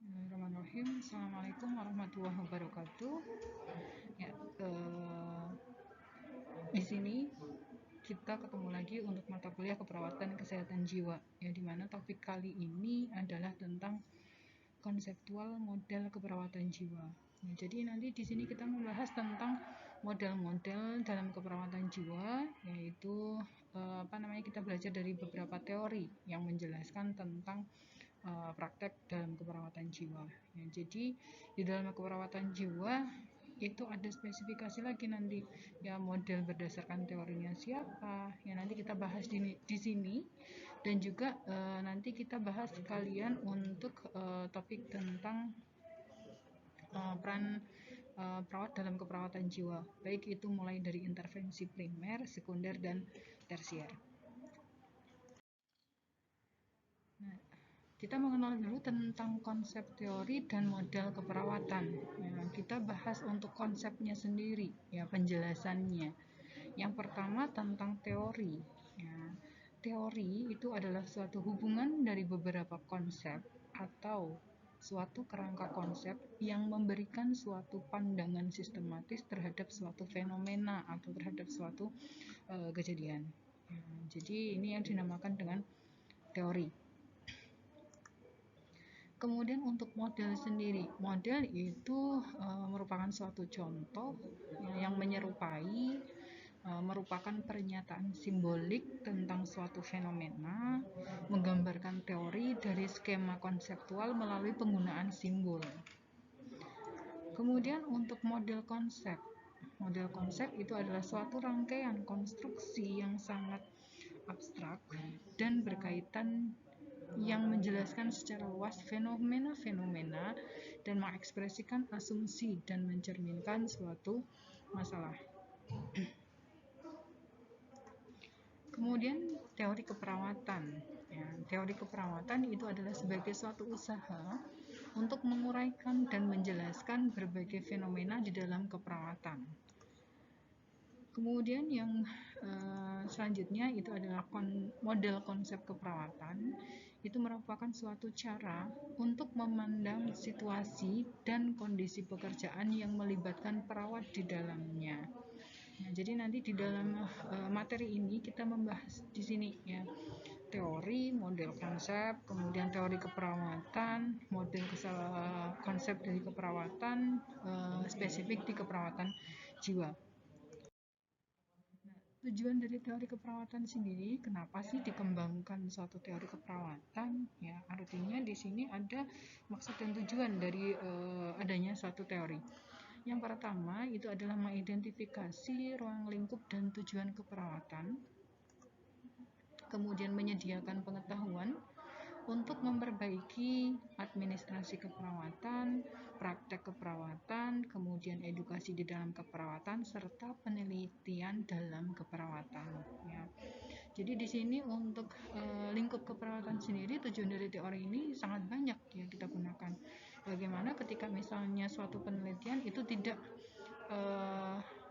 Bismillahirrahmanirrahim. Assalamualaikum warahmatullahi wabarakatuh. Ya, di sini kita ketemu lagi untuk mata kuliah keperawatan kesehatan jiwa. Ya, di mana topik kali ini adalah tentang konseptual model keperawatan jiwa. Nah, jadi nanti di sini kita membahas tentang model-model dalam keperawatan jiwa, yaitu kita belajar dari beberapa teori yang menjelaskan tentang praktek dalam keperawatan jiwa. Ya, jadi di dalam keperawatan jiwa itu ada spesifikasi lagi nanti, ya, model berdasarkan teorinya siapa, ya nanti kita bahas di sini, dan juga nanti kita bahas sekalian untuk topik tentang peran perawat dalam keperawatan jiwa, baik itu mulai dari intervensi primer, sekunder, dan tersier. Nah, kita mengenal dulu tentang konsep teori dan model keperawatan. Ya, kita bahas untuk konsepnya sendiri, ya, penjelasannya. Yang pertama tentang teori. Ya, teori itu adalah suatu hubungan dari beberapa konsep atau suatu kerangka konsep yang memberikan suatu pandangan sistematis terhadap suatu fenomena atau terhadap suatu kejadian. Ya, jadi ini yang dinamakan dengan teori. Kemudian untuk model sendiri, model itu merupakan suatu contoh yang menyerupai, merupakan pernyataan simbolik tentang suatu fenomena, menggambarkan teori dari skema konseptual melalui penggunaan simbol. Kemudian untuk model konsep itu adalah suatu rangkaian konstruksi yang sangat abstrak dan berkaitan yang menjelaskan secara luas fenomena-fenomena dan mengekspresikan asumsi dan mencerminkan suatu masalah. Kemudian teori keperawatan. Ya, teori keperawatan itu adalah sebagai suatu usaha untuk menguraikan dan menjelaskan berbagai fenomena di dalam keperawatan. Kemudian yang selanjutnya itu adalah model konsep keperawatan. Itu merupakan suatu cara untuk memandang situasi dan kondisi pekerjaan yang melibatkan perawat di dalamnya. Nah, jadi nanti di dalam materi ini kita membahas di sini, ya, teori, model konsep, kemudian teori keperawatan, model konsep dari keperawatan, spesifik di keperawatan jiwa. Tujuan dari teori keperawatan sendiri, kenapa sih dikembangkan suatu teori keperawatan? Ya, artinya di sini ada maksud dan tujuan dari adanya suatu teori. Yang pertama itu adalah mengidentifikasi ruang lingkup dan tujuan keperawatan, kemudian menyediakan pengetahuan untuk memperbaiki administrasi keperawatan, praktek keperawatan, kemudian edukasi di dalam keperawatan, serta penelitian dalam keperawatan. Ya. Jadi di sini untuk lingkup keperawatan sendiri, tujuan dari teori ini sangat banyak yang kita gunakan. Bagaimana ketika misalnya suatu penelitian itu tidak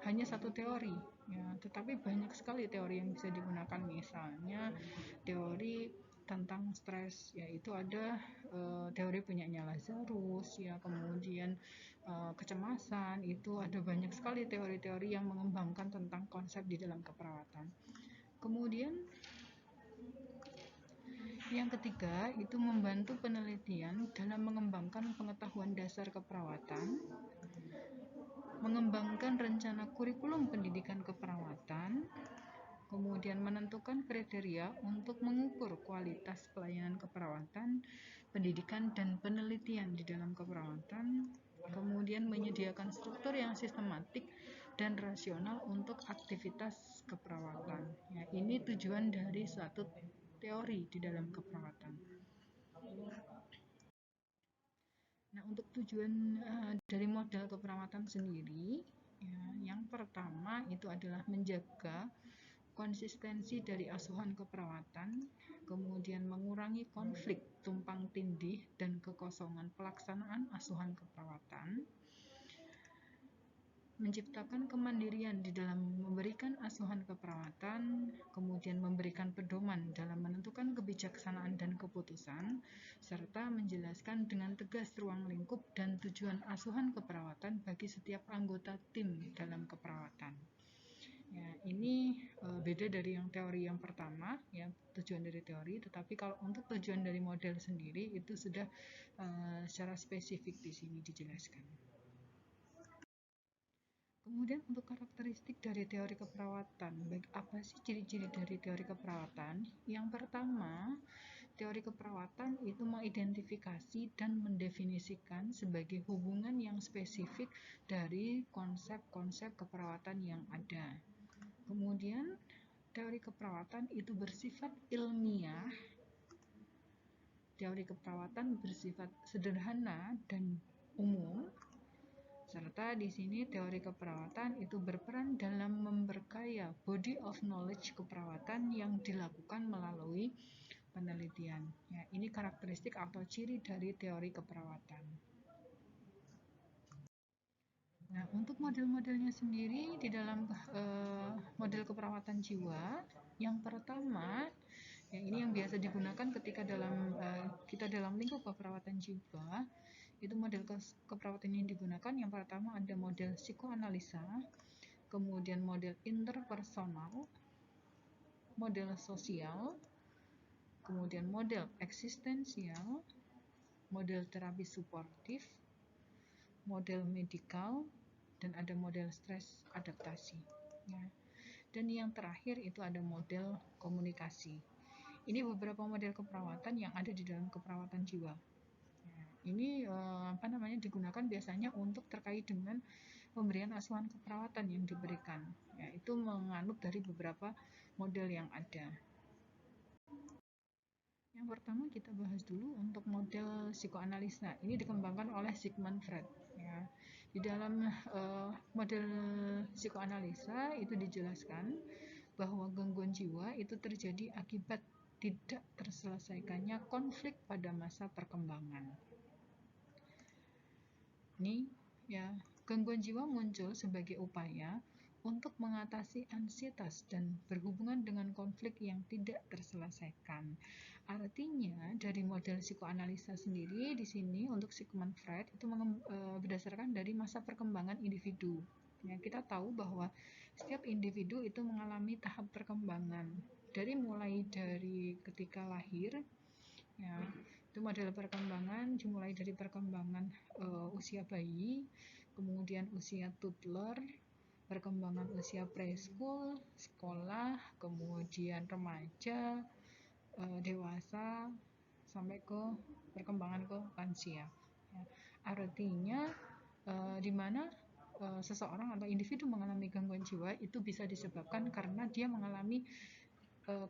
hanya satu teori, ya, tetapi banyak sekali teori yang bisa digunakan. Misalnya teori tentang stres, yaitu ada teori punyanya Lazarus, ya, kemudian kecemasan, itu ada banyak sekali teori-teori yang mengembangkan tentang konsep di dalam keperawatan. Kemudian yang ketiga itu membantu penelitian dalam mengembangkan pengetahuan dasar keperawatan, mengembangkan rencana kurikulum pendidikan keperawatan, kemudian menentukan kriteria untuk mengukur kualitas pelayanan keperawatan, pendidikan, dan penelitian di dalam keperawatan, kemudian menyediakan struktur yang sistematik dan rasional untuk aktivitas keperawatan. Ya, ini tujuan dari suatu teori di dalam keperawatan. Nah, untuk tujuan dari model keperawatan sendiri, ya, yang pertama itu adalah menjaga konsistensi dari asuhan keperawatan, kemudian mengurangi konflik tumpang tindih dan kekosongan pelaksanaan asuhan keperawatan, menciptakan kemandirian di dalam memberikan asuhan keperawatan, kemudian memberikan pedoman dalam menentukan kebijaksanaan dan keputusan, serta menjelaskan dengan tegas ruang lingkup dan tujuan asuhan keperawatan bagi setiap anggota tim dalam keperawatan. Ya, ini beda dari yang teori yang pertama, ya, tujuan dari teori, tetapi kalau untuk tujuan dari model sendiri itu sudah secara spesifik di sini dijelaskan. Kemudian untuk karakteristik dari teori keperawatan, baik apa sih ciri-ciri dari teori keperawatan? Yang pertama, teori keperawatan itu mengidentifikasi dan mendefinisikan sebagai hubungan yang spesifik dari konsep-konsep keperawatan yang ada. Kemudian, teori keperawatan itu bersifat ilmiah. Teori keperawatan bersifat sederhana dan umum. Serta di sini teori keperawatan itu berperan dalam memperkaya body of knowledge keperawatan yang dilakukan melalui penelitian. Ya, ini karakteristik atau ciri dari teori keperawatan. Nah, untuk model-modelnya sendiri di dalam model keperawatan jiwa, yang pertama, ya ini yang biasa digunakan ketika kita dalam lingkup keperawatan jiwa, itu model keperawatan yang digunakan. Yang pertama ada model psikoanalisa, kemudian model interpersonal, model sosial, kemudian model eksistensial, model terapi suportif, model medikal, dan ada model stres adaptasi. Ya. Dan yang terakhir itu ada model komunikasi. Ini beberapa model keperawatan yang ada di dalam keperawatan jiwa. Ini digunakan biasanya untuk terkait dengan pemberian asuhan keperawatan yang diberikan. Ya, itu menganut dari beberapa model yang ada. Yang pertama kita bahas dulu untuk model psikoanalisa. Ini dikembangkan oleh Sigmund Freud. Ya. Di dalam model psikoanalisa itu dijelaskan bahwa gangguan jiwa itu terjadi akibat tidak terselesaikannya konflik pada masa perkembangan. Ini ya, gangguan jiwa muncul sebagai upaya untuk mengatasi ansietas dan berhubungan dengan konflik yang tidak terselesaikan. Artinya dari model psikoanalisa sendiri di sini untuk Sigmund Freud itu berdasarkan dari masa perkembangan individu. Ya, kita tahu bahwa setiap individu itu mengalami tahap perkembangan mulai dari ketika lahir, ya, itu model perkembangan dimulai dari perkembangan usia bayi, kemudian usia toddler, perkembangan usia preschool, sekolah, kemudian remaja, dewasa, sampai ke perkembangan ke lansia. Ya. Artinya di mana seseorang atau individu mengalami gangguan jiwa itu bisa disebabkan karena dia mengalami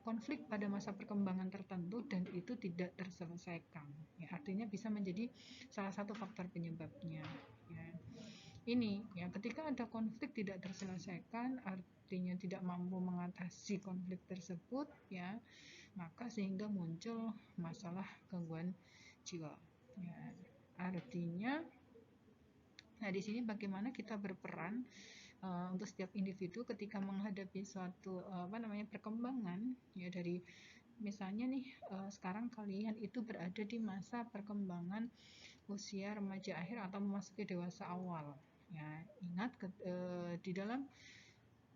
konflik pada masa perkembangan tertentu dan itu tidak terselesaikan. Ya, artinya bisa menjadi salah satu faktor penyebabnya. Ya. Ini ya, ketika ada konflik tidak terselesaikan, artinya tidak mampu mengatasi konflik tersebut, ya, maka sehingga muncul masalah gangguan jiwa. Ya, artinya, nah di sini bagaimana kita berperan untuk setiap individu ketika menghadapi suatu perkembangan, ya, dari misalnya nih sekarang kalian itu berada di masa perkembangan usia remaja akhir atau memasuki dewasa awal. Ya, ingat di dalam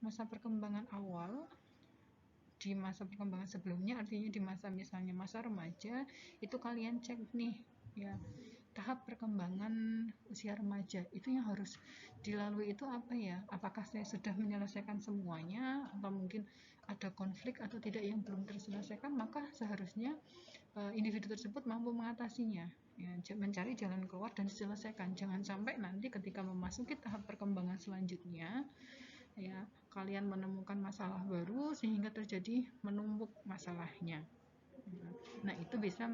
masa perkembangan awal, di masa perkembangan sebelumnya, artinya di masa misalnya masa remaja, itu kalian cek nih, ya, tahap perkembangan usia remaja itu yang harus dilalui itu apa ya? Apakah saya sudah menyelesaikan semuanya atau mungkin ada konflik atau tidak yang belum terselesaikan? Maka seharusnya individu tersebut mampu mengatasinya, ya, mencari jalan keluar dan diselesaikan. Jangan sampai nanti ketika memasuki tahap perkembangan selanjutnya, ya, kalian menemukan masalah baru sehingga terjadi menumpuk masalahnya. Nah, itu bisa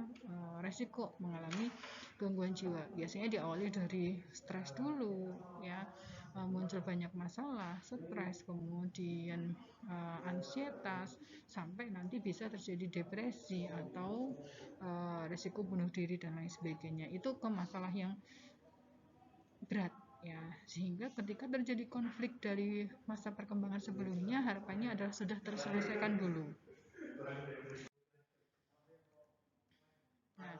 resiko mengalami gangguan jiwa. Biasanya diawali dari stres dulu, ya, muncul banyak masalah, stres, kemudian ansietas, sampai nanti bisa terjadi depresi atau resiko bunuh diri dan lain sebagainya. Itu ke masalah yang berat. ya, sehingga ketika terjadi konflik dari masa perkembangan sebelumnya, harapannya adalah sudah terselesaikan dulu. Nah,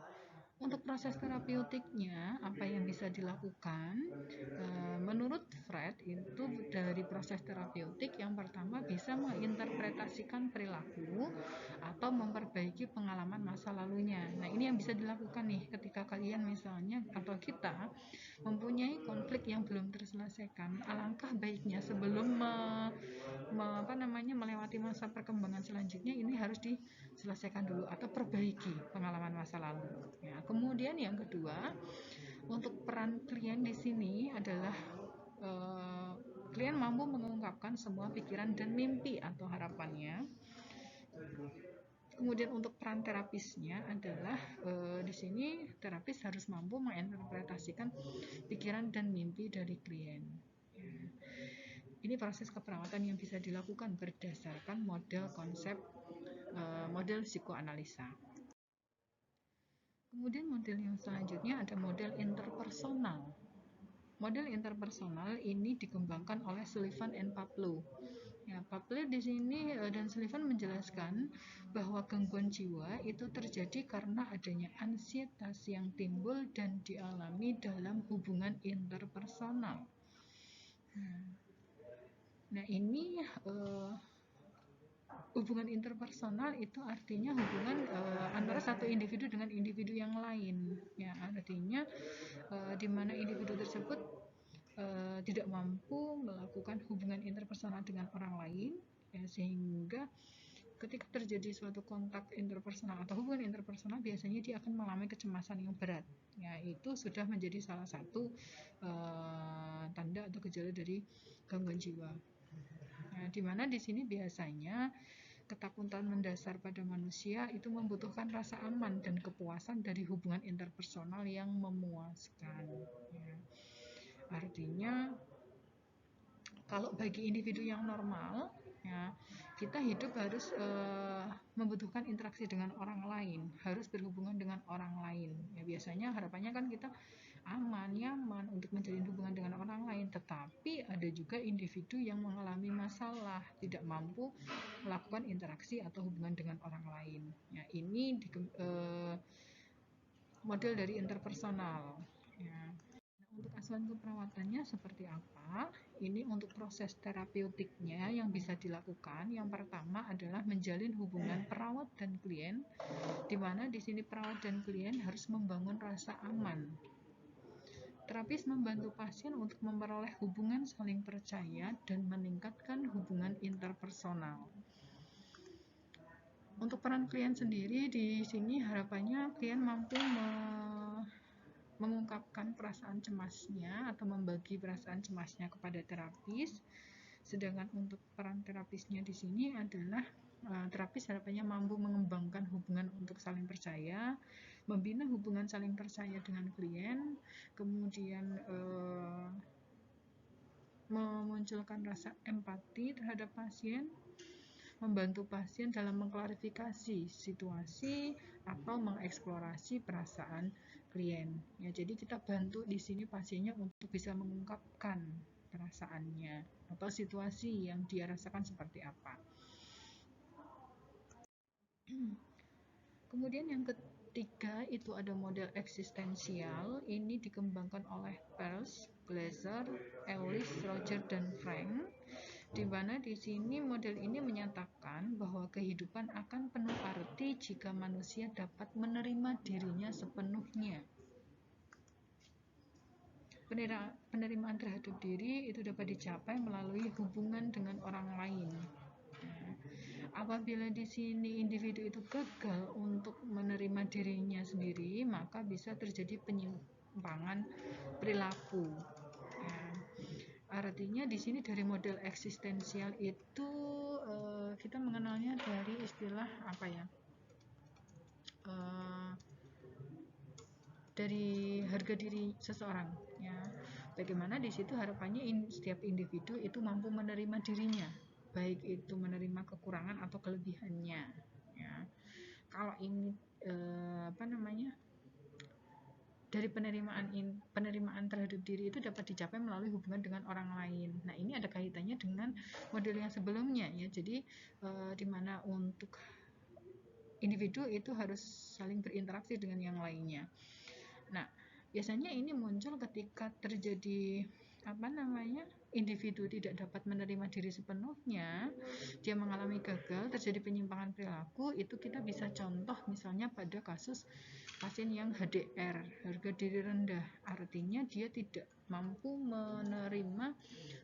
untuk proses terapeutiknya, apa yang bisa dilakukan? Menurut Fred, itu dari proses terapeutik yang pertama bisa menginterpretasikan perilaku atau memperbaiki pengalaman masa lalunya. Nah, ini yang bisa dilakukan nih ketika kalian misalnya atau kita mempunyai konflik yang belum terselesaikan. Alangkah baiknya sebelum melewati masa perkembangan selanjutnya, ini harus diselesaikan dulu atau perbaiki pengalaman masa lalu. Ya, kemudian yang kedua, untuk peran klien di sini adalah klien mampu mengungkapkan semua pikiran dan mimpi atau harapannya. Kemudian untuk peran terapisnya adalah di sini terapis harus mampu menginterpretasikan pikiran dan mimpi dari klien. Ini proses keperawatan yang bisa dilakukan berdasarkan model konsep model psikoanalisa. Kemudian model yang selanjutnya ada model interpersonal. Model interpersonal ini dikembangkan oleh Sullivan and Pavlov. Ya, Pavlov di sini dan Sullivan menjelaskan bahwa gangguan jiwa itu terjadi karena adanya ansietas yang timbul dan dialami dalam hubungan interpersonal. Nah, ini hubungan interpersonal itu artinya hubungan antara satu individu dengan individu yang lain. Ya, artinya di mana individu tersebut tidak mampu melakukan hubungan interpersonal dengan orang lain, ya, sehingga ketika terjadi suatu kontak interpersonal atau hubungan interpersonal, biasanya dia akan mengalami kecemasan yang berat. Ya, itu sudah menjadi salah satu tanda atau gejala dari gangguan jiwa. Nah, di mana di sini biasanya ketakutan mendasar pada manusia itu membutuhkan rasa aman dan kepuasan dari hubungan interpersonal yang memuaskan. Ya. Artinya, kalau bagi individu yang normal, ya, kita hidup harus membutuhkan interaksi dengan orang lain, harus berhubungan dengan orang lain. Ya, biasanya harapannya kan kita aman, nyaman untuk menjalin hubungan dengan orang lain, tetapi ada juga individu yang mengalami masalah, tidak mampu melakukan interaksi atau hubungan dengan orang lain. Ya, ini model dari interpersonal. Ya. Untuk asuhan keperawatannya seperti apa? Ini untuk proses terapeutiknya yang bisa dilakukan. Yang pertama adalah menjalin hubungan perawat dan klien, di mana di sini perawat dan klien harus membangun rasa aman. Terapis membantu pasien untuk memperoleh hubungan saling percaya dan meningkatkan hubungan interpersonal. Untuk peran klien sendiri di sini harapannya klien mampu mengungkapkan perasaan cemasnya atau membagi perasaan cemasnya kepada terapis. Sedangkan untuk peran terapisnya di sini adalah terapis harapannya mampu mengembangkan hubungan untuk saling percaya, membina hubungan saling percaya dengan klien, kemudian memunculkan rasa empati terhadap pasien, membantu pasien dalam mengklarifikasi situasi atau mengeksplorasi perasaan klien. Ya, jadi kita bantu di sini pasiennya untuk bisa mengungkapkan perasaannya atau situasi yang dia rasakan seperti apa. Kemudian yang ketiga itu ada model eksistensial. Ini dikembangkan oleh Peirce, Glaser, Ellis, Roger, dan Frank. Di mana di sini model ini menyatakan bahwa kehidupan akan penuh arti jika manusia dapat menerima dirinya sepenuhnya. Penerimaan terhadap diri itu dapat dicapai melalui hubungan dengan orang lain. Apabila di sini individu itu gagal untuk menerima dirinya sendiri, maka bisa terjadi penyimpangan perilaku. Artinya di sini dari model eksistensial itu kita mengenalnya dari istilah apa ya? Dari harga diri seseorang, ya. Bagaimana di situ harapannya setiap individu itu mampu menerima dirinya, baik itu menerima kekurangan atau kelebihannya. Ya. Kalau ini dari penerimaan terhadap diri itu dapat dicapai melalui hubungan dengan orang lain. Nah, ini ada kaitannya dengan model yang sebelumnya ya. Jadi di mana untuk individu itu harus saling berinteraksi dengan yang lainnya. Nah, biasanya ini muncul ketika terjadi individu tidak dapat menerima diri sepenuhnya, dia mengalami gagal, terjadi penyimpangan perilaku. Itu kita bisa contoh misalnya pada kasus pasien yang HDR, harga diri rendah, artinya dia tidak mampu menerima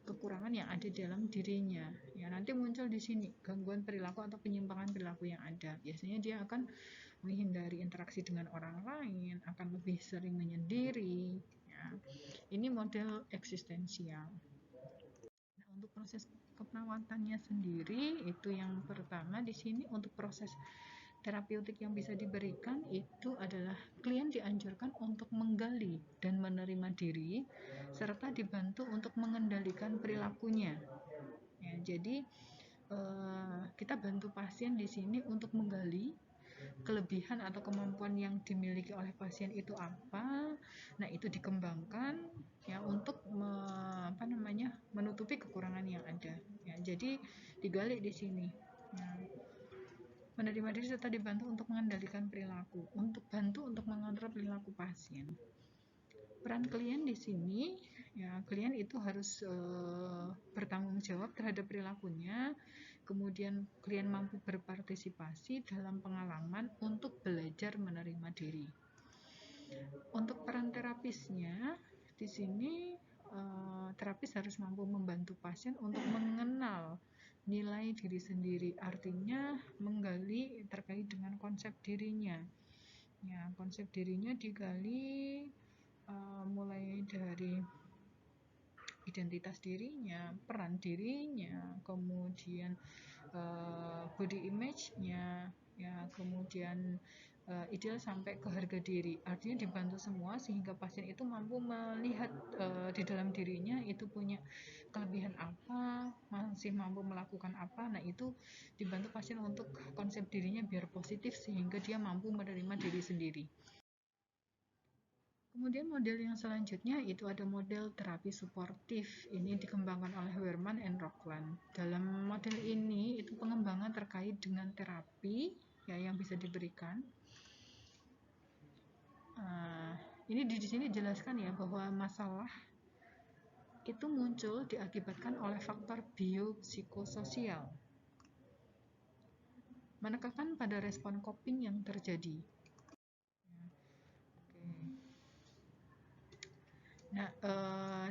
kekurangan yang ada dalam dirinya. Ya, nanti muncul di sini gangguan perilaku atau penyimpangan perilaku yang ada. Biasanya dia akan menghindari interaksi dengan orang lain, akan lebih sering menyendiri. Ya. Ini model eksistensial. Nah, untuk proses keperawatannya sendiri itu yang pertama di sini. Untuk proses terapeutik yang bisa diberikan itu adalah klien dianjurkan untuk menggali dan menerima diri serta dibantu untuk mengendalikan perilakunya. Ya, jadi kita bantu pasien di sini untuk menggali kelebihan atau kemampuan yang dimiliki oleh pasien itu apa. Nah, itu dikembangkan ya untuk menutupi kekurangan yang ada. Ya, jadi digali di sini. Nah, menerima diri serta dibantu untuk mengendalikan perilaku, untuk bantu untuk mengontrol perilaku pasien. Peran klien di sini, ya klien itu harus bertanggung jawab terhadap perilakunya, kemudian klien mampu berpartisipasi dalam pengalaman untuk belajar menerima diri. Untuk peran terapisnya, di sini terapis harus mampu membantu pasien untuk mengenal nilai diri sendiri, artinya menggali terkait dengan konsep dirinya. Ya, konsep dirinya digali mulai dari identitas dirinya, peran dirinya, kemudian body image-nya, ya, kemudian ideal sampai ke harga diri. Artinya dibantu semua sehingga pasien itu mampu melihat di dalam dirinya itu punya kelebihan apa, masih mampu melakukan apa. Nah, itu dibantu pasien untuk konsep dirinya biar positif sehingga dia mampu menerima diri sendiri. Kemudian model yang selanjutnya itu ada model terapi suportif. Ini dikembangkan oleh Wehrmann and Rockland. Dalam model ini itu pengembangan terkait dengan terapi ya yang bisa diberikan. Ini di sini dijelaskan ya bahwa masalah itu muncul diakibatkan oleh faktor biopsikososial, menekankan pada respon coping yang terjadi. Nah,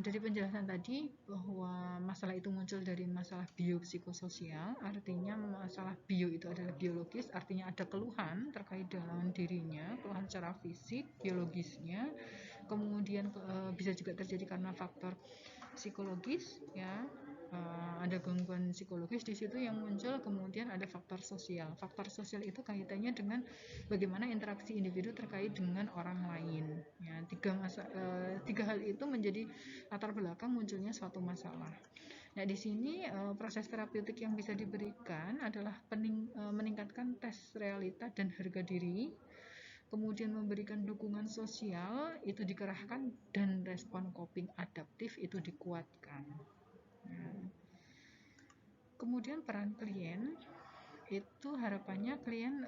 dari penjelasan tadi bahwa masalah itu muncul dari masalah biopsikososial, artinya masalah bio itu adalah biologis, artinya ada keluhan terkait dengan dirinya, keluhan secara fisik, biologisnya, kemudian bisa juga terjadi karena faktor psikologis, ya. Ada gangguan psikologis di situ yang muncul, kemudian ada faktor sosial. Faktor sosial itu kaitannya dengan bagaimana interaksi individu terkait dengan orang lain. Ya, tiga hal itu menjadi latar belakang munculnya suatu masalah. Nah, di sini proses terapeutik yang bisa diberikan adalah meningkatkan tes realita dan harga diri, kemudian memberikan dukungan sosial itu dikerahkan, dan respon coping adaptif itu dikuatkan. Kemudian peran klien itu harapannya klien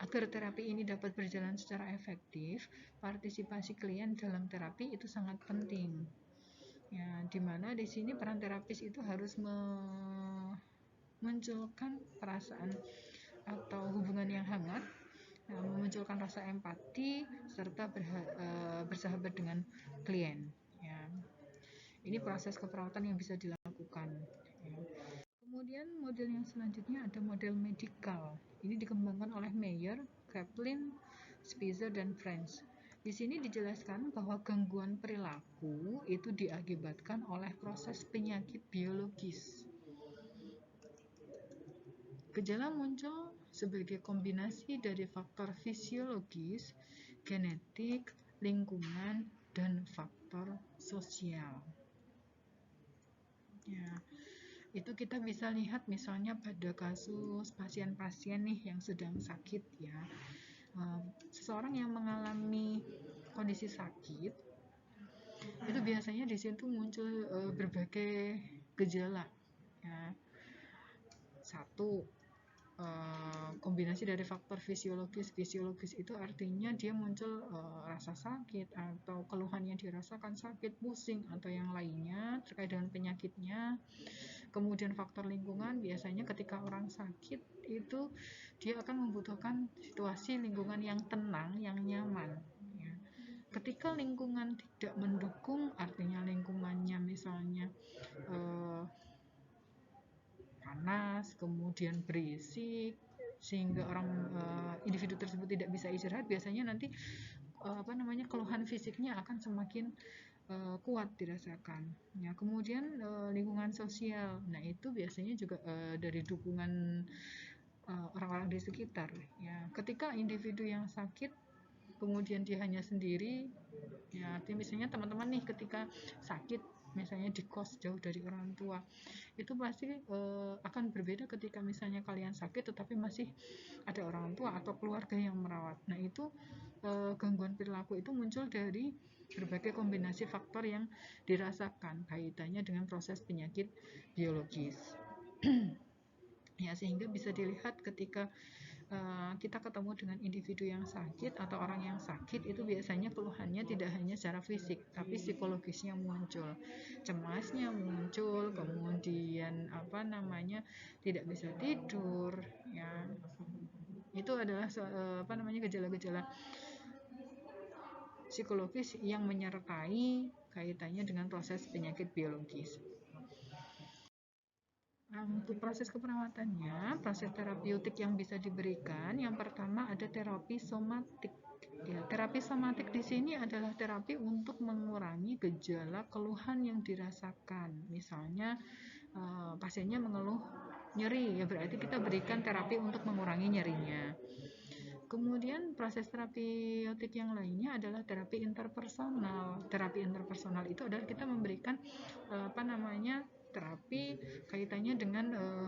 agar terapi ini dapat berjalan secara efektif, partisipasi klien dalam terapi itu sangat penting. Ya, dimana di sini peran terapis itu harus memunculkan perasaan atau hubungan yang hangat, memunculkan rasa empati serta bersahabat dengan klien. Ya. Ini proses keperawatan yang bisa dilakukan. Ya. Kemudian model yang selanjutnya ada model medikal. Ini dikembangkan oleh Meyer, Kaplan, Spitzer, dan French. Di sini dijelaskan bahwa gangguan perilaku itu diakibatkan oleh proses penyakit biologis. Gejala muncul sebagai kombinasi dari faktor fisiologis, genetik, lingkungan, dan faktor sosial. Ya, itu kita bisa lihat misalnya pada kasus pasien-pasien nih yang sedang sakit ya, seseorang yang mengalami kondisi sakit itu biasanya di situ muncul berbagai gejala ya. Satu, kombinasi dari faktor fisiologis itu artinya dia muncul rasa sakit atau keluhan yang dirasakan sakit, pusing atau yang lainnya terkait dengan penyakitnya. Kemudian faktor lingkungan, biasanya ketika orang sakit itu dia akan membutuhkan situasi lingkungan yang tenang, yang nyaman ya. Ketika lingkungan tidak mendukung, artinya lingkungannya misalnya panas, kemudian berisik, sehingga individu tersebut tidak bisa istirahat, biasanya nanti keluhan fisiknya akan semakin kuat dirasakan ya. Kemudian lingkungan sosial, nah itu biasanya juga dari dukungan orang-orang di sekitar ya. Ketika individu yang sakit kemudian dia hanya sendiri ya, artinya misalnya teman-teman nih ketika sakit misalnya di kos jauh dari orang tua, itu pasti akan berbeda ketika misalnya kalian sakit tetapi masih ada orang tua atau keluarga yang merawat. Nah itu gangguan perilaku itu muncul dari berbagai kombinasi faktor yang dirasakan kaitannya dengan proses penyakit biologis ya, sehingga bisa dilihat ketika kita ketemu dengan individu yang sakit atau orang yang sakit, itu biasanya keluhannya tidak hanya secara fisik tapi psikologisnya muncul, cemasnya muncul, kemudian tidak bisa tidur ya. Itu adalah gejala-gejala psikologis yang menyertai kaitannya dengan proses penyakit biologis. Untuk proses keperawatannya, proses terapeutik yang bisa diberikan, yang pertama ada terapi somatik. Ya, terapi somatik di sini adalah terapi untuk mengurangi gejala keluhan yang dirasakan. Misalnya pasiennya mengeluh nyeri, ya berarti kita berikan terapi untuk mengurangi nyerinya. Kemudian proses terapeutik yang lainnya adalah terapi interpersonal. Terapi interpersonal itu adalah kita memberikan terapi kaitannya dengan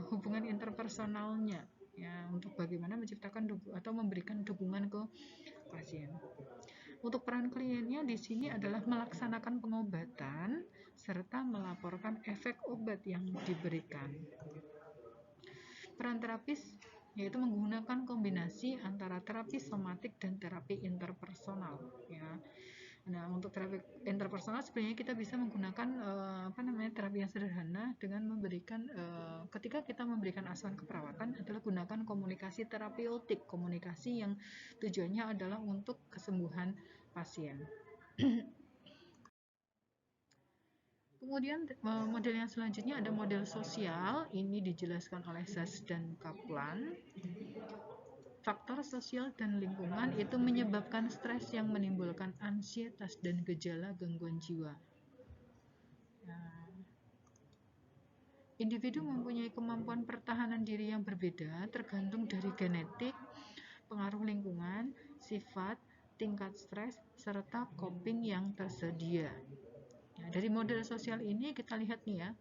hubungan interpersonalnya ya, untuk bagaimana menciptakan atau memberikan dukungan ke pasien. Untuk peran kliennya di sini adalah melaksanakan pengobatan serta melaporkan efek obat yang diberikan. Peran terapis yaitu menggunakan kombinasi antara terapi somatik dan terapi interpersonal ya. Nah, untuk terapi interpersonal sebenarnya kita bisa menggunakan terapi yang sederhana dengan memberikan ketika kita memberikan asuhan keperawatan adalah gunakan komunikasi terapeutik, komunikasi yang tujuannya adalah untuk kesembuhan pasien. Kemudian model yang selanjutnya ada model sosial, ini dijelaskan oleh Sas dan Kaplan. Faktor sosial dan lingkungan itu menyebabkan stres yang menimbulkan ansietas dan gejala gangguan jiwa. Individu mempunyai kemampuan pertahanan diri yang berbeda tergantung dari genetik, pengaruh lingkungan, sifat, tingkat stres, serta coping yang tersedia. Ya, dari model sosial ini kita lihat nih ya,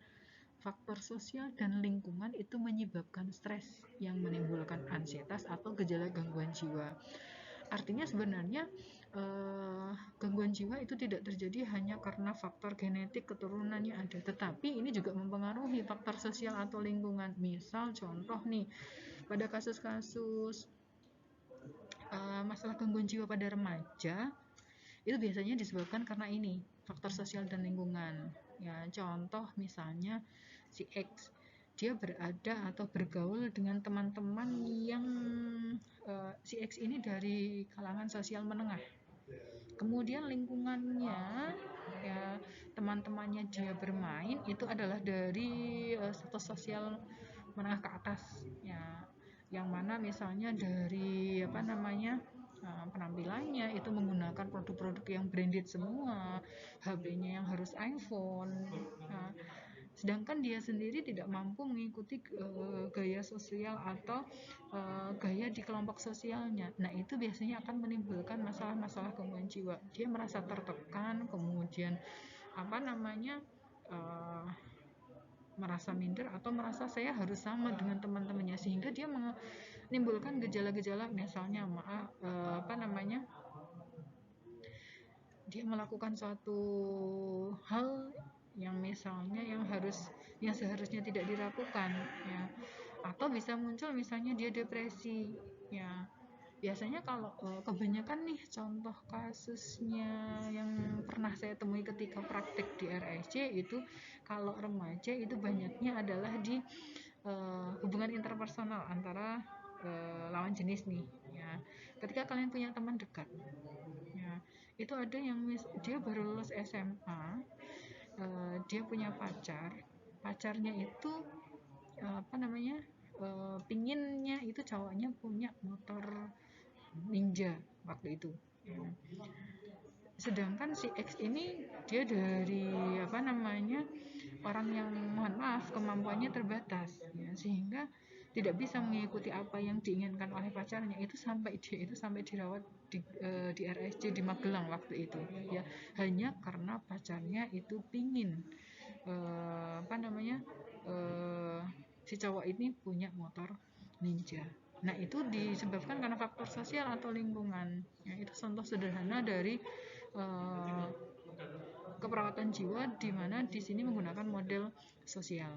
faktor sosial dan lingkungan itu menyebabkan stres yang menimbulkan ansietas atau gejala gangguan jiwa. Artinya sebenarnya gangguan jiwa itu tidak terjadi hanya karena faktor genetik keturunannya ada, tetapi ini juga mempengaruhi faktor sosial atau lingkungan. Misal contoh nih, pada kasus-kasus masalah gangguan jiwa pada remaja itu biasanya disebabkan karena ini faktor sosial dan lingkungan ya. Contoh misalnya si X, dia berada atau bergaul dengan teman-teman yang si X ini dari kalangan sosial menengah, kemudian lingkungannya ya, teman-temannya dia bermain itu adalah dari status sosial menengah ke atas ya, yang mana misalnya dari penampilannya itu menggunakan produk-produk yang branded semua, HP-nya yang harus iPhone. Nah, sedangkan dia sendiri tidak mampu mengikuti gaya sosial atau gaya di kelompok sosialnya. Nah, itu biasanya akan menimbulkan masalah-masalah gangguan jiwa. Dia merasa tertekan, kemudian merasa minder atau merasa saya harus sama dengan teman-temannya, sehingga dia menimbulkan gejala-gejala misalnya dia melakukan suatu hal yang misalnya yang seharusnya tidak dilakukan, ya, atau bisa muncul misalnya dia depresi, ya. Biasanya kalau kebanyakan nih contoh kasusnya yang pernah saya temui ketika praktek di RSC itu, kalau remaja itu banyaknya adalah di hubungan interpersonal antara lawan jenis nih, ya. Ketika kalian punya teman dekat, ya, itu ada yang dia baru lulus SMA, dia punya pacarnya itu pinginnya itu cowoknya punya motor ninja waktu itu, ya. Sedangkan si X ini dia dari orang yang mohon maaf kemampuannya terbatas, ya, sehingga tidak bisa mengikuti apa yang diinginkan oleh pacarnya. Dia itu sampai dirawat di RSC di Magelang waktu itu, ya, hanya karena pacarnya itu pingin si cowok ini punya motor ninja. Nah, itu disebabkan karena faktor sosial atau lingkungan, ya. Itu contoh sederhana dari keperawatan jiwa di mana di sini menggunakan model sosial.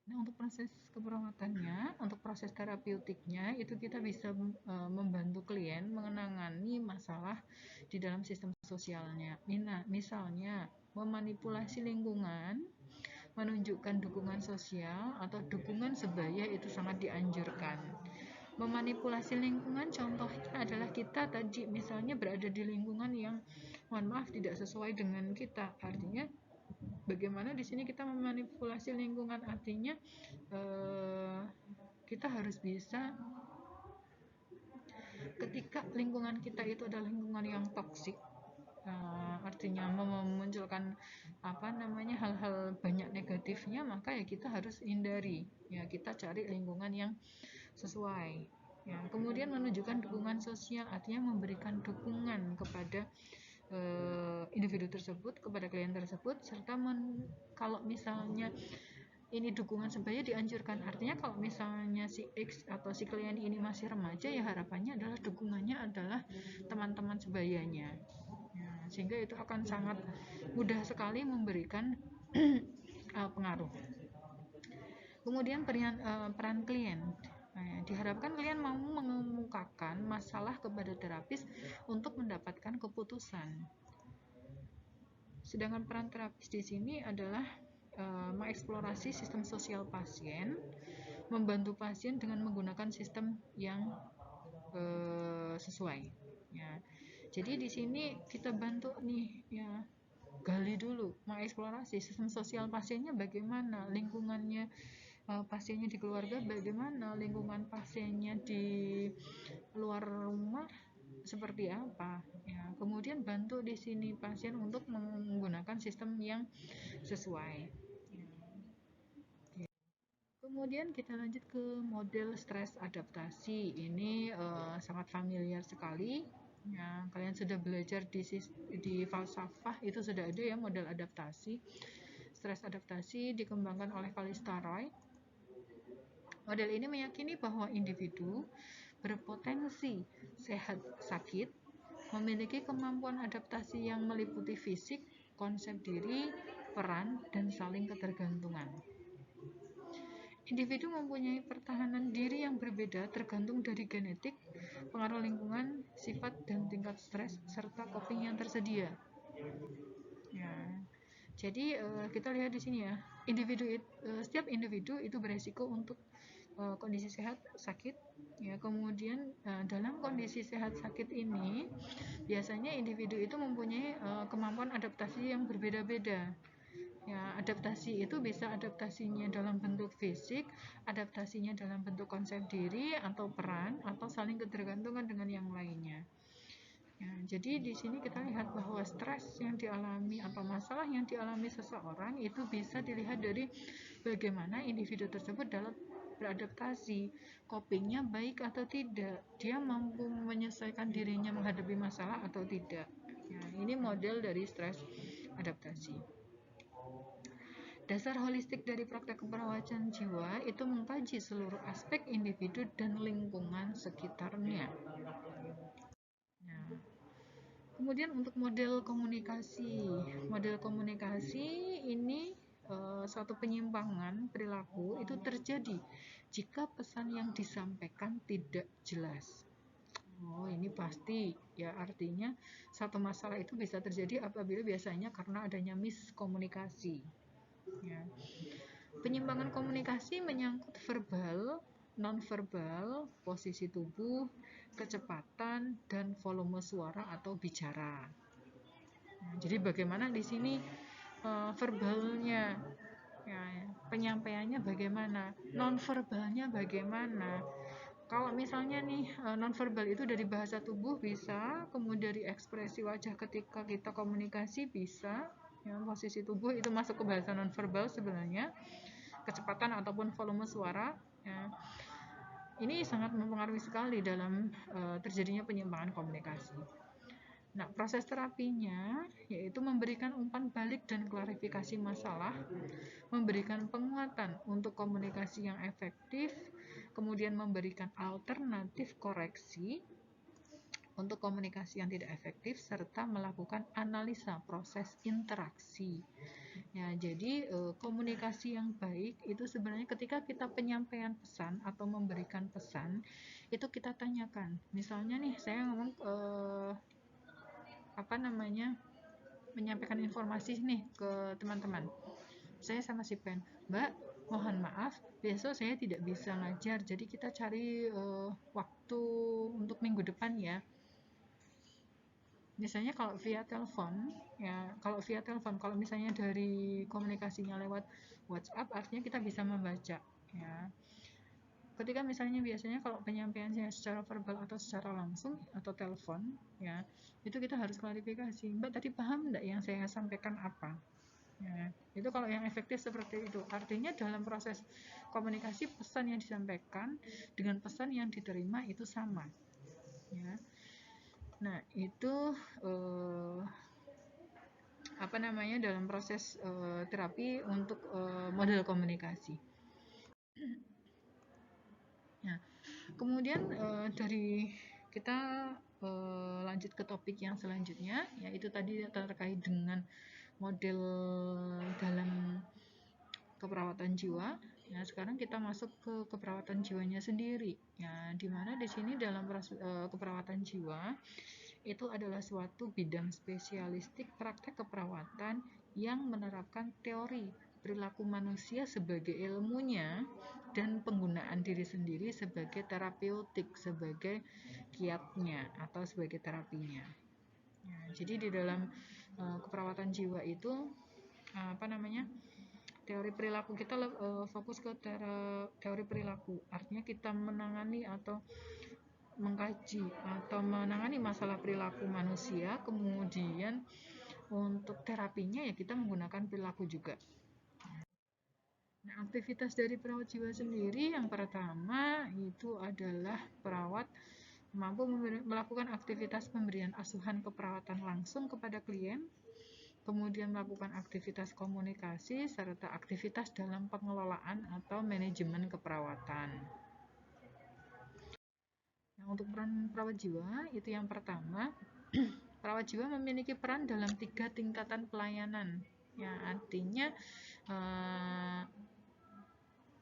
Nah, untuk proses keperawatannya, untuk proses terapeutiknya itu kita bisa membantu klien mengenangani masalah di dalam sistem sosialnya. Misalnya memanipulasi lingkungan, menunjukkan dukungan sosial atau dukungan sebaya itu sangat dianjurkan. Memanipulasi lingkungan contohnya adalah kita tadi misalnya berada di lingkungan yang mohon maaf tidak sesuai dengan kita. Artinya bagaimana di sini kita memanipulasi lingkungan, artinya kita harus bisa, ketika lingkungan kita itu adalah lingkungan yang toksik, artinya memunculkan hal-hal banyak negatifnya, maka ya kita harus hindari, ya, kita cari lingkungan yang sesuai, ya. Kemudian menunjukkan dukungan sosial, artinya memberikan dukungan kepada individu tersebut, kepada klien tersebut, serta kalau misalnya ini dukungan sebaya dianjurkan, artinya kalau misalnya si X atau si klien ini masih remaja, ya harapannya adalah dukungannya adalah teman-teman sebayanya, ya, sehingga itu akan sangat mudah sekali memberikan pengaruh. Kemudian peran klien. Diharapkan klien mau mengemukakan masalah kepada terapis untuk mendapatkan keputusan. Sedangkan peran terapis di sini adalah mengeksplorasi sistem sosial pasien, membantu pasien dengan menggunakan sistem yang sesuai, ya. Jadi di sini kita bantu nih, ya, gali dulu, mengeksplorasi sistem sosial pasiennya bagaimana, lingkungannya pasiennya di keluarga bagaimana, lingkungan pasiennya di luar rumah seperti apa, ya. Kemudian bantu di sini pasien untuk menggunakan sistem yang sesuai. Kemudian kita lanjut ke model stres adaptasi. Ini sangat familiar sekali, ya. Kalian sudah belajar di falsafah itu sudah ada, ya, model adaptasi. Stres adaptasi dikembangkan oleh Callista Roy. Model ini meyakini bahwa individu berpotensi sehat sakit, memiliki kemampuan adaptasi yang meliputi fisik, konsep diri, peran, dan saling ketergantungan. Individu mempunyai pertahanan diri yang berbeda tergantung dari genetik, pengaruh lingkungan, sifat dan tingkat stres, serta coping yang tersedia. Ya. Jadi kita lihat di sini, ya, setiap individu itu beresiko untuk kondisi sehat sakit, ya. Kemudian dalam kondisi sehat sakit ini biasanya individu itu mempunyai kemampuan adaptasi yang berbeda-beda, ya. Adaptasi itu bisa adaptasinya dalam bentuk fisik, adaptasinya dalam bentuk konsep diri atau peran, atau saling ketergantungan dengan yang lainnya, ya. Jadi di sini kita lihat bahwa stres yang dialami atau masalah yang dialami seseorang itu bisa dilihat dari bagaimana individu tersebut dalam beradaptasi, copingnya baik atau tidak, dia mampu menyesuaikan dirinya menghadapi masalah atau tidak, ya. Ini model dari stres adaptasi. Dasar holistik dari praktek keperawatan jiwa itu mengkaji seluruh aspek individu dan lingkungan sekitarnya. Nah, Kemudian untuk model komunikasi ini suatu penyimpangan perilaku itu terjadi jika pesan yang disampaikan tidak jelas. Oh, ini pasti ya, artinya satu masalah itu bisa terjadi apabila biasanya karena adanya miskomunikasi. Ya. Penyimpangan komunikasi menyangkut verbal, nonverbal, posisi tubuh, kecepatan, dan volume suara atau bicara. Nah, jadi bagaimana di sini verbalnya, ya, penyampaiannya bagaimana, nonverbalnya bagaimana. Kalau misalnya nih nonverbal itu dari bahasa tubuh bisa, kemudian dari ekspresi wajah ketika kita komunikasi bisa, ya, posisi tubuh itu masuk ke bahasa nonverbal sebenarnya, kecepatan ataupun volume suara, ya. Ini sangat mempengaruhi sekali dalam terjadinya penyimpangan komunikasi. Nah, proses terapinya yaitu memberikan umpan balik dan klarifikasi masalah, memberikan penguatan untuk komunikasi yang efektif, kemudian memberikan alternatif koreksi untuk komunikasi yang tidak efektif, serta melakukan analisa proses interaksi. Ya, jadi komunikasi yang baik itu sebenarnya ketika kita penyampaian pesan atau memberikan pesan, itu kita tanyakan. Misalnya nih, saya ngomong menyampaikan informasi nih ke teman-teman. Saya sama si Pen, Mbak, mohon maaf, besok saya tidak bisa ngajar, jadi kita cari waktu untuk minggu depan ya. Misalnya kalau via telepon, ya kalau misalnya dari komunikasinya lewat WhatsApp, artinya kita bisa membaca, ya. Ketika misalnya biasanya kalau penyampaiannya secara verbal atau secara langsung atau telepon, ya, itu kita harus klarifikasi, Mbak tadi paham enggak yang saya sampaikan apa? Ya, itu kalau yang efektif seperti itu. Artinya dalam proses komunikasi pesan yang disampaikan dengan pesan yang diterima itu sama. Ya. Nah, itu dalam proses terapi untuk model komunikasi. Nah, kemudian dari kita lanjut ke topik yang selanjutnya, yaitu tadi terkait dengan model dalam keperawatan jiwa. Ya, sekarang kita masuk ke keperawatan jiwanya sendiri. Ya, dimana di sini dalam keperawatan jiwa itu adalah suatu bidang spesialistik praktek keperawatan yang menerapkan teori perilaku manusia sebagai ilmunya dan penggunaan diri sendiri sebagai terapeutik, sebagai kiatnya atau sebagai terapinya. Ya, jadi di dalam keperawatan jiwa itu teori perilaku kita fokus ke teori perilaku, artinya kita menangani atau mengkaji atau menangani masalah perilaku manusia, kemudian untuk terapinya ya kita menggunakan perilaku juga. Nah, aktivitas dari perawat jiwa sendiri yang pertama itu adalah perawat mampu melakukan aktivitas pemberian asuhan keperawatan langsung kepada klien, kemudian melakukan aktivitas komunikasi, serta aktivitas dalam pengelolaan atau manajemen keperawatan. Nah, untuk peran perawat jiwa, itu yang pertama, perawat jiwa memiliki peran dalam 3 tingkatan pelayanan. Ya, artinya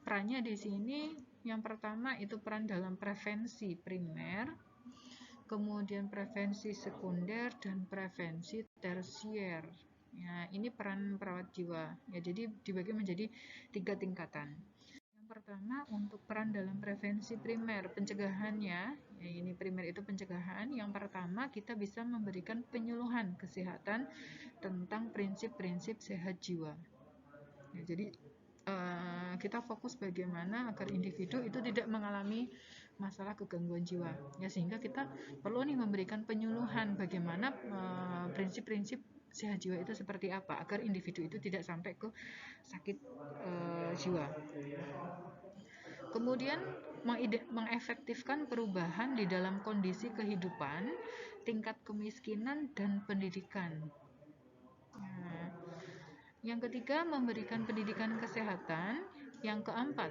perannya di sini yang pertama itu peran dalam prevensi primer, kemudian prevensi sekunder, dan prevensi tersier. Ya, ini peran perawat jiwa. Ya, jadi dibagi menjadi 3 tingkatan. Yang pertama untuk peran dalam prevensi primer, pencegahannya. Ya, ini primer itu pencegahan. Yang pertama kita bisa memberikan penyuluhan kesehatan tentang prinsip-prinsip sehat jiwa. Ya, jadi kita fokus bagaimana agar individu itu tidak mengalami masalah kegangguan jiwa, ya, sehingga kita perlu nih memberikan penyuluhan bagaimana prinsip-prinsip sehat jiwa itu seperti apa agar individu itu tidak sampai ke sakit jiwa. Kemudian mengefektifkan perubahan di dalam kondisi kehidupan, tingkat kemiskinan, dan pendidikan. Nah, yang ketiga, memberikan pendidikan kesehatan. Yang keempat,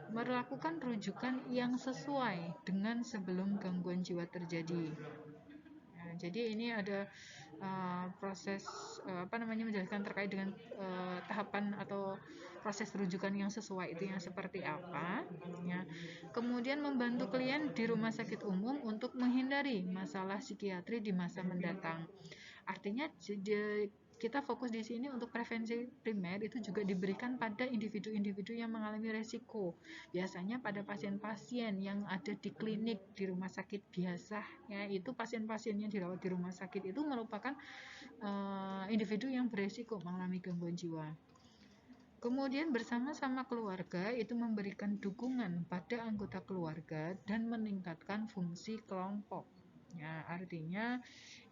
melakukan rujukan yang sesuai dengan sebelum gangguan jiwa terjadi. Nah, jadi ini ada proses menjelaskan terkait dengan tahapan atau proses rujukan yang sesuai itu yang seperti apa ya. Kemudian membantu klien di rumah sakit umum untuk menghindari masalah psikiatri di masa mendatang. Artinya kita fokus di sini untuk prevensi primer itu juga diberikan pada individu-individu yang mengalami resiko. Biasanya pada pasien-pasien yang ada di klinik di rumah sakit biasa, ya itu pasien-pasien yang dirawat di rumah sakit itu merupakan individu yang beresiko mengalami gangguan jiwa. Kemudian bersama-sama keluarga itu memberikan dukungan pada anggota keluarga dan meningkatkan fungsi kelompok. Ya, artinya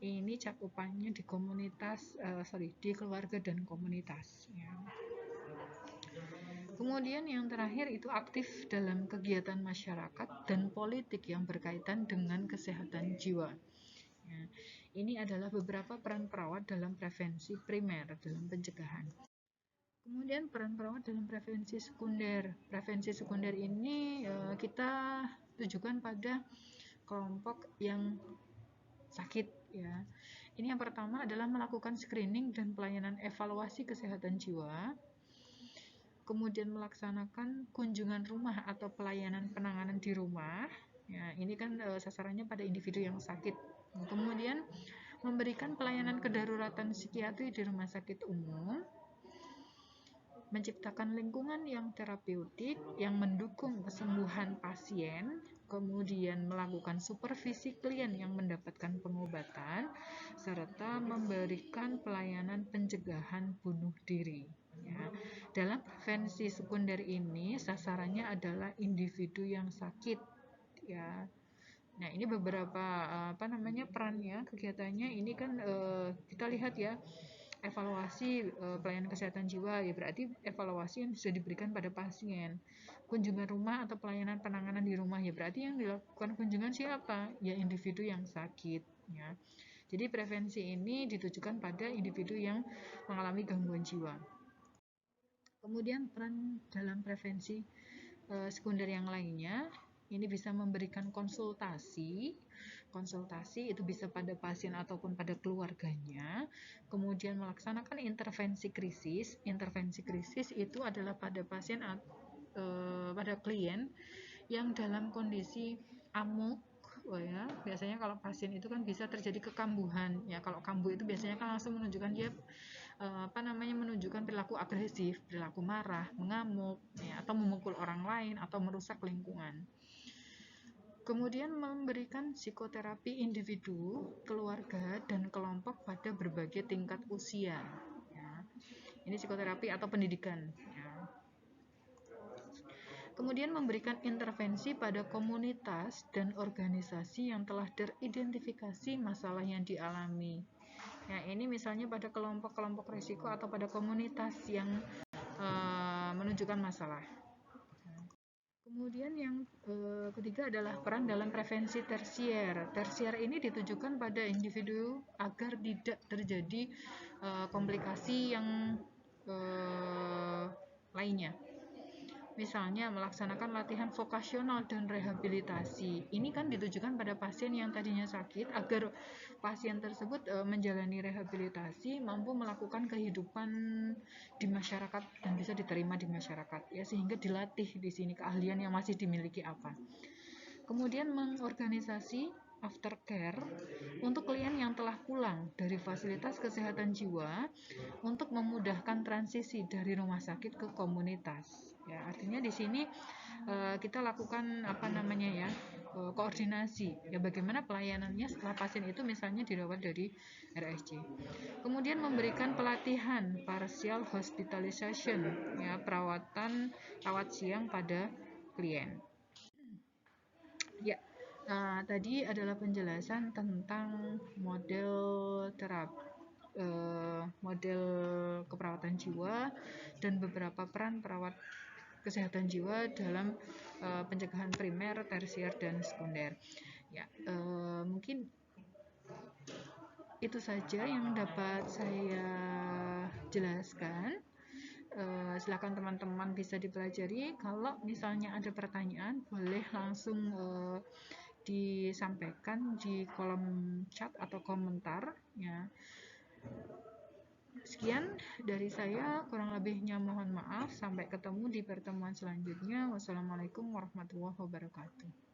ini cakupannya di komunitas, di keluarga dan komunitas. Ya. Kemudian yang terakhir itu aktif dalam kegiatan masyarakat dan politik yang berkaitan dengan kesehatan jiwa. Ya, ini adalah beberapa peran perawat dalam prevensi primer, dalam pencegahan. Kemudian peran perawat dalam prevensi sekunder. Prevensi sekunder ini kita tujukan pada kelompok yang sakit ya. Ini yang pertama adalah melakukan screening dan pelayanan evaluasi kesehatan jiwa. Kemudian melaksanakan kunjungan rumah atau pelayanan penanganan di rumah. Ya, ini kan sasarannya pada individu yang sakit. Kemudian memberikan pelayanan kedaruratan psikiatri di rumah sakit umum, menciptakan lingkungan yang terapeutik yang mendukung kesembuhan pasien, kemudian melakukan supervisi klien yang mendapatkan pengobatan, serta memberikan pelayanan pencegahan bunuh diri. Ya. Dalam prevensi sekunder ini sasarannya adalah individu yang sakit. Ya. Nah, ini beberapa perannya, kegiatannya. Ini kan kita lihat ya, evaluasi pelayanan kesehatan jiwa ya, berarti evaluasi yang bisa diberikan pada pasien. Kunjungan rumah atau pelayanan penanganan di rumah ya, berarti yang dilakukan kunjungan siapa? Ya, individu yang sakit ya. Jadi prevensi ini ditujukan pada individu yang mengalami gangguan jiwa. Kemudian peran dalam prevensi sekunder yang lainnya, ini bisa memberikan konsultasi itu bisa pada pasien ataupun pada keluarganya, kemudian melaksanakan intervensi krisis itu adalah pada pasien pada klien yang dalam kondisi amuk. Ya, biasanya kalau pasien itu kan bisa terjadi kekambuhan ya. Kalau kambuh itu biasanya kan langsung menunjukkan dia menunjukkan perilaku agresif, perilaku marah, mengamuk ya, atau memukul orang lain atau merusak lingkungan. Kemudian memberikan psikoterapi individu, keluarga, dan kelompok pada berbagai tingkat usia. Ya. Ini psikoterapi atau pendidikan. Ya. Kemudian memberikan intervensi pada komunitas dan organisasi yang telah teridentifikasi masalah yang dialami. Ya, ini misalnya pada kelompok-kelompok risiko atau pada komunitas yang menunjukkan masalah. Kemudian yang ketiga adalah peran dalam prevensi tersier. Tersier ini ditujukan pada individu agar tidak terjadi komplikasi yang lainnya. Misalnya melaksanakan latihan vokasional dan rehabilitasi. Ini kan ditujukan pada pasien yang tadinya sakit agar pasien tersebut menjalani rehabilitasi, mampu melakukan kehidupan di masyarakat dan bisa diterima di masyarakat ya, sehingga dilatih di sini keahlian yang masih dimiliki apa. Kemudian mengorganisasi aftercare untuk klien yang telah pulang dari fasilitas kesehatan jiwa untuk memudahkan transisi dari rumah sakit ke komunitas. Ya, artinya di sini kita lakukan koordinasi ya, bagaimana pelayanannya setelah pasien itu misalnya dirawat dari RSJ. Kemudian memberikan pelatihan partial hospitalization ya, rawat siang pada klien. Ya, tadi adalah penjelasan tentang model terapi, model keperawatan jiwa dan beberapa peran perawat kesehatan jiwa dalam pencegahan primer, tersier, dan sekunder. Ya, mungkin itu saja yang dapat saya jelaskan. Silakan teman-teman bisa dipelajari. Kalau misalnya ada pertanyaan, boleh langsung disampaikan di kolom chat atau komentar ya. Sekian dari saya, kurang lebihnya mohon maaf. Sampai ketemu di pertemuan selanjutnya. Wassalamualaikum warahmatullahi wabarakatuh.